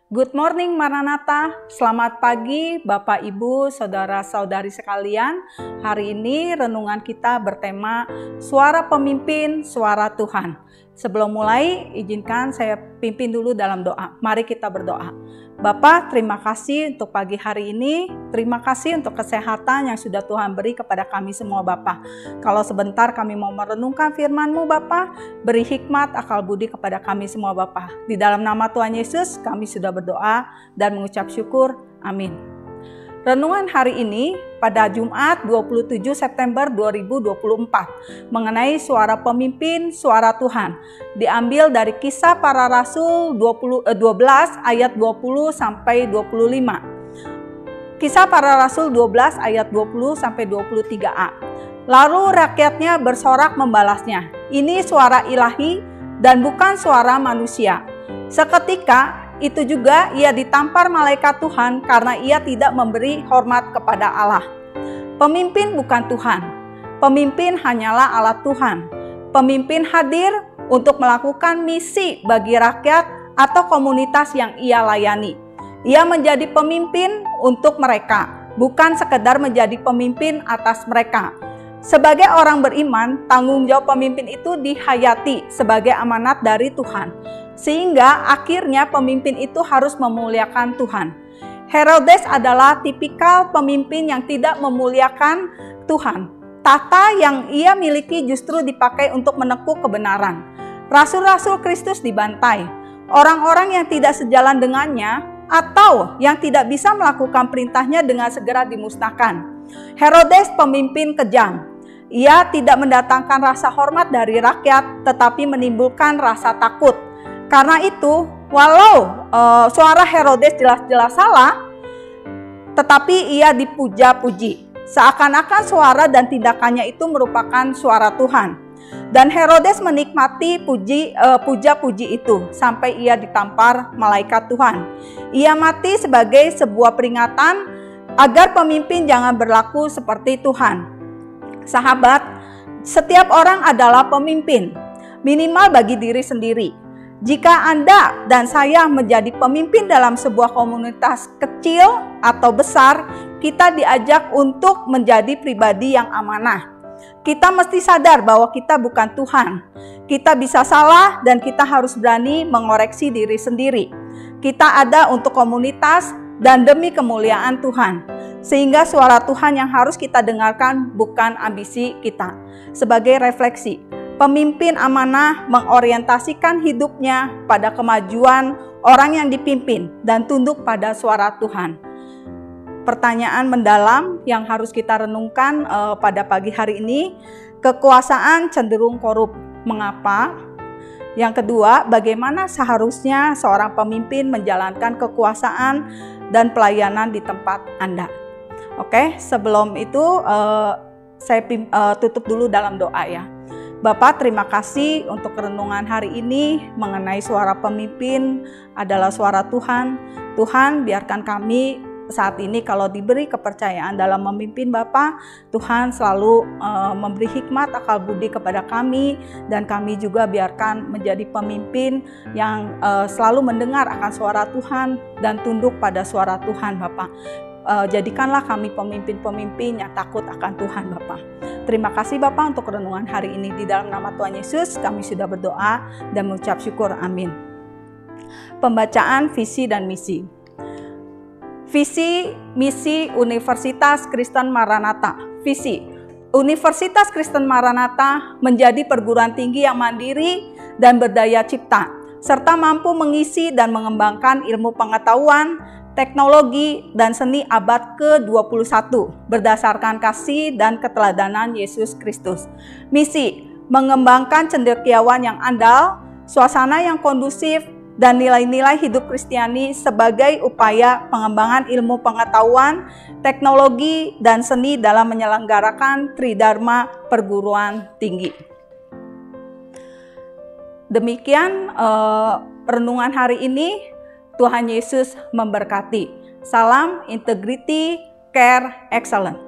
Good morning Maranatha, selamat pagi Bapak Ibu, Saudara-saudari sekalian. Hari ini renungan kita bertema Suara Pemimpin, Suara Tuhan. Sebelum mulai, izinkan saya pimpin dulu dalam doa. Mari kita berdoa. Bapa, terima kasih untuk pagi hari ini. Terima kasih untuk kesehatan yang sudah Tuhan beri kepada kami semua Bapa. Kalau sebentar kami mau merenungkan firman-Mu Bapa, beri hikmat akal budi kepada kami semua Bapa. Di dalam nama Tuhan Yesus kami sudah berdoa dan mengucap syukur. Amin. Renungan hari ini pada Jumat 27 September 2024 mengenai suara pemimpin, suara Tuhan. Diambil dari Kisah Para Rasul 12 ayat 20 sampai 25. Kisah Para Rasul 12 ayat 20 sampai 23a. Lalu rakyatnya bersorak membalasnya, "Ini suara ilahi dan bukan suara manusia." Seketika itu juga ia ditampar malaikat Tuhan karena ia tidak memberi hormat kepada Allah. Pemimpin bukan Tuhan. Pemimpin hanyalah alat Tuhan. Pemimpin hadir untuk melakukan misi bagi rakyat atau komunitas yang ia layani. Ia menjadi pemimpin untuk mereka, bukan sekedar menjadi pemimpin atas mereka. Sebagai orang beriman, tanggung jawab pemimpin itu dihayati sebagai amanat dari Tuhan. Sehingga akhirnya pemimpin itu harus memuliakan Tuhan. Herodes adalah tipikal pemimpin yang tidak memuliakan Tuhan. Tata yang ia miliki justru dipakai untuk menekuk kebenaran. Rasul-rasul Kristus dibantai. Orang-orang yang tidak sejalan dengannya atau yang tidak bisa melakukan perintahnya dengan segera dimusnahkan. Herodes pemimpin kejam. Ia tidak mendatangkan rasa hormat dari rakyat, tetapi menimbulkan rasa takut. Karena itu, walau suara Herodes jelas-jelas salah, tetapi ia dipuja-puji. Seakan-akan suara dan tindakannya itu merupakan suara Tuhan. Dan Herodes menikmati puja-puji itu sampai ia ditampar malaikat Tuhan. Ia mati sebagai sebuah peringatan agar pemimpin jangan berlaku seperti Tuhan. Sahabat, setiap orang adalah pemimpin, minimal bagi diri sendiri. Jika Anda dan saya menjadi pemimpin dalam sebuah komunitas kecil atau besar, kita diajak untuk menjadi pribadi yang amanah. Kita mesti sadar bahwa kita bukan Tuhan. Kita bisa salah dan kita harus berani mengoreksi diri sendiri. Kita ada untuk komunitas dan demi kemuliaan Tuhan. Sehingga suara Tuhan yang harus kita dengarkan bukan ambisi kita. Sebagai refleksi, pemimpin amanah mengorientasikan hidupnya pada kemajuan orang yang dipimpin dan tunduk pada suara Tuhan. Pertanyaan mendalam yang harus kita renungkan pada pagi hari ini, kekuasaan cenderung korup. Mengapa? Yang kedua, bagaimana seharusnya seorang pemimpin menjalankan kekuasaan dan pelayanan di tempat Anda. Oke, sebelum itu saya tutup dulu dalam doa ya. Bapak, terima kasih untuk renungan hari ini mengenai suara pemimpin adalah suara Tuhan. Tuhan, biarkan kami saat ini kalau diberi kepercayaan dalam memimpin Bapak, Tuhan selalu memberi hikmat akal budi kepada kami, dan kami juga biarkan menjadi pemimpin yang selalu mendengar akan suara Tuhan dan tunduk pada suara Tuhan Bapak. Jadikanlah kami pemimpin-pemimpin yang takut akan Tuhan Bapak. Terima kasih Bapak untuk renungan hari ini. Di dalam nama Tuhan Yesus kami sudah berdoa dan mengucap syukur. Amin. Pembacaan visi dan misi. Visi misi Universitas Kristen Maranatha. Visi Universitas Kristen Maranatha menjadi perguruan tinggi yang mandiri dan berdaya cipta, serta mampu mengisi dan mengembangkan ilmu pengetahuan, teknologi, dan seni abad ke-21 berdasarkan kasih dan keteladanan Yesus Kristus. Misi, mengembangkan cendekiawan yang andal, suasana yang kondusif, dan nilai-nilai hidup Kristiani sebagai upaya pengembangan ilmu pengetahuan, teknologi, dan seni dalam menyelenggarakan Tridharma perguruan tinggi. Demikian renungan hari ini. Tuhan Yesus memberkati. Salam integrity, care, excellence.